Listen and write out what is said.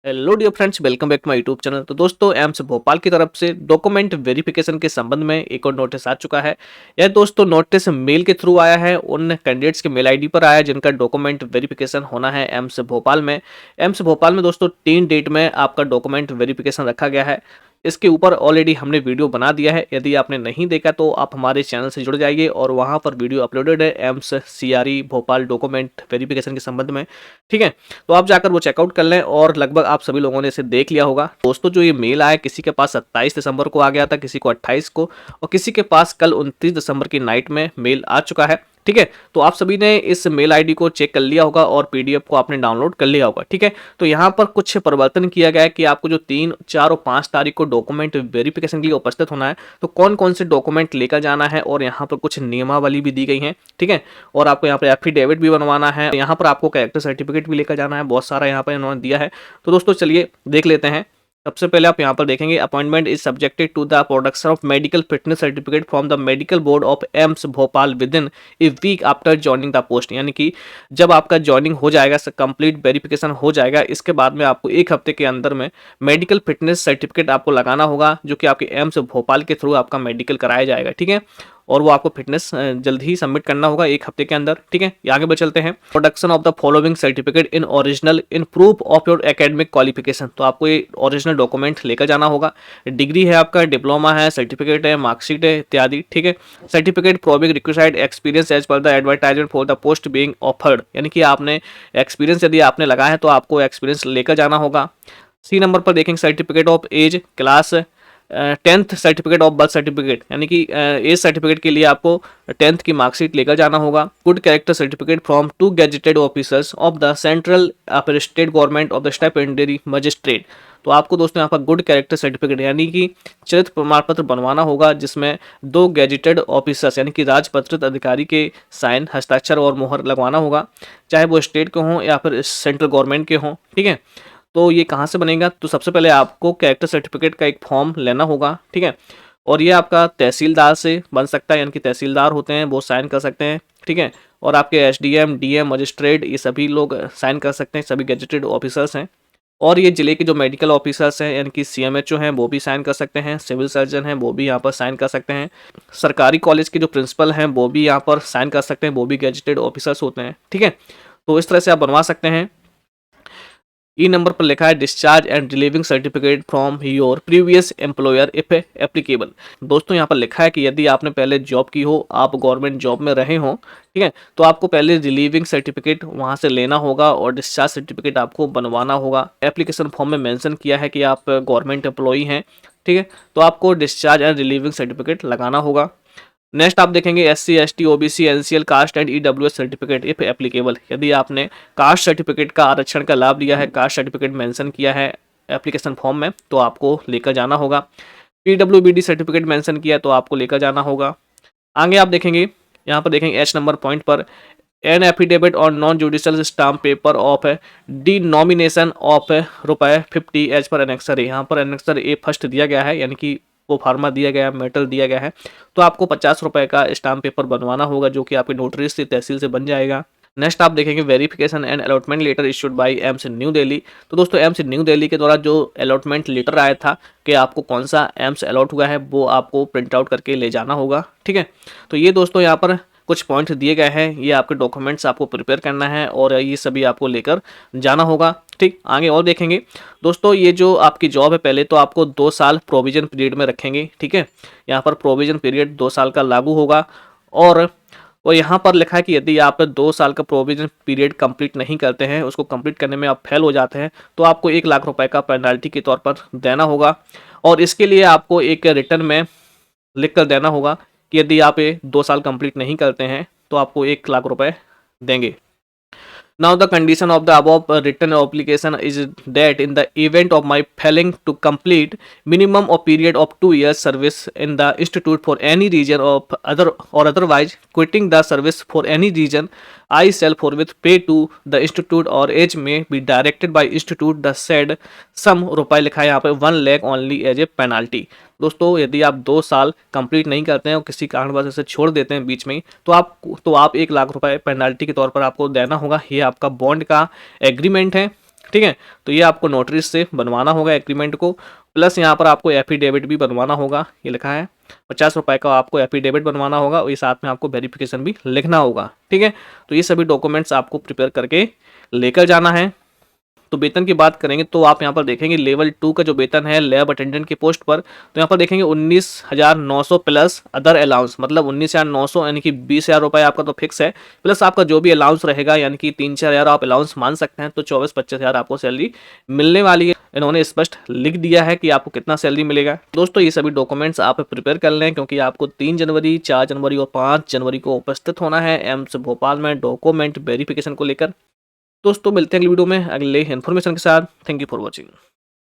Hello dear friends, welcome back to my YouTube channel. तो दोस्तों, AIIMS Bhopal की तरफ से डॉक्यूमेंट वेरिफिकेशन के संबंध में एक और नोटिस आ चुका है। यह दोस्तों नोटिस मेल के थ्रू आया है, उन कैंडिडेट्स के मेल आईडी पर आया है जिनका डॉक्यूमेंट वेरिफिकेशन होना है एम्स भोपाल में। एम्स भोपाल में दोस्तों 3 डेट में आपका डॉक्यूमेंट वेरिफिकेशन रखा गया है। इसके ऊपर ऑलरेडी हमने वीडियो बना दिया है। यदि आपने नहीं देखा तो आप हमारे चैनल से जुड़ जाइए और वहाँ पर वीडियो अपलोडेड है AIIMS CRE Bhopal document verification के संबंध में। ठीक है, तो आप जाकर वो चेकआउट कर लें और लगभग आप सभी लोगों ने इसे देख लिया होगा। दोस्तों, जो ये मेल आया किसी के पास 27 दिसंबर को आ गया था, किसी को 28 को और किसी के पास कल 29 दिसंबर की नाइट में मेल आ चुका है। ठीक है, तो आप सभी ने इस मेल आईडी को चेक कर लिया होगा और पीडीएफ को आपने डाउनलोड कर लिया होगा। ठीक है, तो यहाँ पर कुछ परिवर्तन किया गया है कि आपको जो 3, 4 और 5 तारीख को डॉक्यूमेंट वेरिफिकेशन के लिए उपस्थित होना है, तो कौन कौन से डॉक्यूमेंट लेकर जाना है और यहाँ पर कुछ नियमावली भी दी गई है। ठीक है, और आपको यहाँ पर एफिडेविट भी बनवाना है, यहाँ पर आपको कैरेक्टर सर्टिफिकेट भी लेकर जाना है। बहुत सारा यहाँ पर इन्होंने दिया है। तो दोस्तों चलिए देख लेते हैं। सबसे पहले आप यहाँ पर देखेंगे, appointment is subjected to the production of medical fitness certificate from the medical board of AIIMS Bhopal within a week after joining the post. यानी कि जब आपका ज्वाइनिंग हो जाएगा, कंप्लीट वेरिफिकेशन हो जाएगा, इसके बाद में आपको 1 हफ्ते के अंदर में मेडिकल फिटनेस सर्टिफिकेट आपको लगाना होगा, जो कि आपके एम्स भोपाल के थ्रू आपका मेडिकल कराया जाएगा। ठीक है, और वो आपको फिटनेस जल्द ही सबमिट करना होगा 1 हफ्ते के अंदर। ठीक है, आगे बढ़ चलते हैं। Production of the following certificate in original in proof of your academic qualification. तो आपको ये ओरिजिनल डॉक्यूमेंट लेकर जाना होगा। डिग्री है आपका, डिप्लोमा है, सर्टिफिकेट है, मार्कशीट है इत्यादि। ठीक है, certificate proving required experience as per the advertisement for the post being offered. यानी कि आपने एक्सपीरियंस यदि आपने लगाया है तो आपको एक्सपीरियंस लेकर जाना होगा। सी नंबर पर देखेंगे, certificate of age class 10th certificate of birth certificate. यानी कि एज सर्टिफिकेट के लिए आपको 10th की मार्कशीट लेकर जाना होगा। Good character certificate from 2 gazetted officers of the central upper state government of the stipendiary magistrate. तो आपको दोस्तों यहाँ पर गुड कैरेक्टर सर्टिफिकेट यानी कि चरित्र प्रमाण पत्र बनवाना होगा, जिसमें 2 गेजेटेड ऑफिसर्स यानी कि राजपत्रित अधिकारी के साइन, हस्ताक्षर और मोहर लगवाना होगा, चाहे वो स्टेट के हों या फिर सेंट्रल गवर्नमेंट के हों। ठीक है, तो ये कहाँ से बनेगा? तो सबसे पहले आपको कैरेक्टर सर्टिफिकेट का एक फॉर्म लेना होगा। ठीक है, और ये आपका तहसीलदार से बन सकता है, यानी कि तहसीलदार होते हैं वो साइन कर सकते हैं। ठीक है, और आपके एसडीएम, डीएम, मजिस्ट्रेट ये सभी लोग साइन कर सकते हैं, सभी गेजेटेड ऑफिसर्स हैं। और ये जिले के जो मेडिकल ऑफिसर्स हैं यानी कि सीएमएचओ हैं वो भी साइन कर सकते हैं, सिविल सर्जन हैं वो भी यहाँ पर साइन कर सकते हैं, सरकारी कॉलेज के जो प्रिंसिपल हैं वो भी यहाँ पर साइन कर सकते हैं, वो भी गेजेटेड ऑफिसर्स होते हैं। ठीक है, तो इस तरह से आप बनवा सकते हैं। ई नंबर पर लिखा है discharge and relieving certificate from your previous employer if applicable. दोस्तों यहाँ पर लिखा है कि यदि आपने पहले जॉब की हो, आप गवर्नमेंट जॉब में रहे हो, ठीक है, तो आपको पहले रिलीविंग सर्टिफिकेट वहाँ से लेना होगा और डिस्चार्ज सर्टिफिकेट आपको बनवाना होगा। एप्लीकेशन फॉर्म में मेंशन किया है कि आप गवर्नमेंट एम्प्लॉई हैं। ठीक है, तो आपको डिस्चार्ज एंड रिलीविंग सर्टिफिकेट लगाना होगा। नेक्स्ट आप देखेंगे SC ST OBC NCL caste and EWS certificate if applicable. यदि आपने कास्ट सर्टिफिकेट का आरक्षण का लाभ लिया है, कास्ट सर्टिफिकेट मेंशन किया है एप्लीकेशन फॉर्म में, तो आपको लेकर जाना होगा। PWBD सर्टिफिकेट मेंशन किया तो आपको लेकर जाना होगा। आगे आप देखेंगे, यहाँ पर देखेंगे H नंबर पॉइंट पर एन एफिडेविट और non judicial stamp paper of the nomination of ₹50 as per annexure A. यहाँ पर एनेक्सर ए फर्स्ट दिया गया है, यानी कि वो फार्मा दिया गया है, मेटल दिया गया है, तो आपको ₹50 का स्टाम्प पेपर बनवाना होगा, जो कि आपकी नोटरी से तहसील से बन जाएगा। नेक्स्ट आप देखेंगे verification and allotment letter issued by AIIMS New Delhi. तो दोस्तों एम्स न्यू दिल्ली के द्वारा जो अलॉटमेंट लेटर आया था कि आपको कौन सा एम्स अलॉट हुआ है, वो आपको प्रिंट आउट करके ले जाना होगा। ठीक है, तो ये दोस्तों यहाँ पर कुछ पॉइंट दिए गए हैं, ये आपके डॉक्यूमेंट्स आपको प्रिपेयर करना है और ये सभी आपको लेकर जाना होगा। ठीक, आगे और देखेंगे दोस्तों, ये जो आपकी जॉब है पहले तो आपको 2 साल प्रोविजन पीरियड में रखेंगे। ठीक है, यहाँ पर प्रोविजन पीरियड 2 साल का लागू होगा और यहाँ पर लिखा है कि यदि आप 2 साल का प्रोविजन पीरियड कंप्लीट नहीं करते हैं, उसको कंप्लीट करने में आप फेल हो जाते हैं, तो आपको 1 लाख रुपए का पेनल्टी के तौर पर देना होगा। और इसके लिए आपको एक रिटर्न में लिख कर देना होगा कि यदि आप ये 2 साल कंप्लीट नहीं करते हैं तो आपको 1 लाख रुपए देंगे। Now the condition of the above written application is that in the event of my failing to complete minimum of period of 2 years service in the institute for any reason of otherwise quitting the service for any reason, I shall forthwith pay to the institute or age may be directed by institute the said sum रुपए लिखा है यहाँ पे 1 lakh only as a penalty। दोस्तों यदि आप 2 साल complete नहीं करते हैं और किसी कारणवश इसे छोड़ देते हैं बीच में ही, तो आप 1 लाख रुपए पेनल्टी के तौर पर आपको देना होगा। ये आपका बॉन्ड का एग्रीमेंट है। ठीक है। तो ये आपको नोटरी से बनवाना होगा एग्रीमेंट को, प्लस यहाँ पर आपको एफिडेविट भी बनवाना होगा। ये लिखा है 50 रुपए का आपको एफिडेविट बनवाना होगा और ये साथ में आपको वेरिफिकेशन भी लिखना होगा। ठीक है, तो ये सभी डॉक्यूमेंट्स आपको प्रिपेयर करके लेकर जाना है। तो वेतन की बात करेंगे तो आप यहाँ पर देखेंगे लेवल 2 का जो वेतन है लैब अटेंडेंट की पोस्ट पर, तो यहाँ पर देखेंगे 19,900 प्लस अदर अलाउंस, मतलब 19,900 यानी कि 20,000 रुपये आपका तो फिक्स है, प्लस आपका जो भी अलाउंस रहेगा यानी कि 3-4 हज़ार आप अलाउंस मान सकते हैं, तो 24-25 हज़ार आपको सैलरी मिलने वाली है। इन्होंने स्पष्ट लिख दिया है कि आपको कितना सैलरी मिलेगा। दोस्तों ये सभी डॉक्यूमेंट्स आप प्रिपेयर कर लें, क्योंकि आपको 3 जनवरी, 4 जनवरी और 5 जनवरी को उपस्थित होना है एम्स भोपाल में डॉक्यूमेंट वेरिफिकेशन को लेकर। दोस्तों मिलते हैं अगली वीडियो में अगले इन्फॉर्मेशन के साथ। Thank you for watching.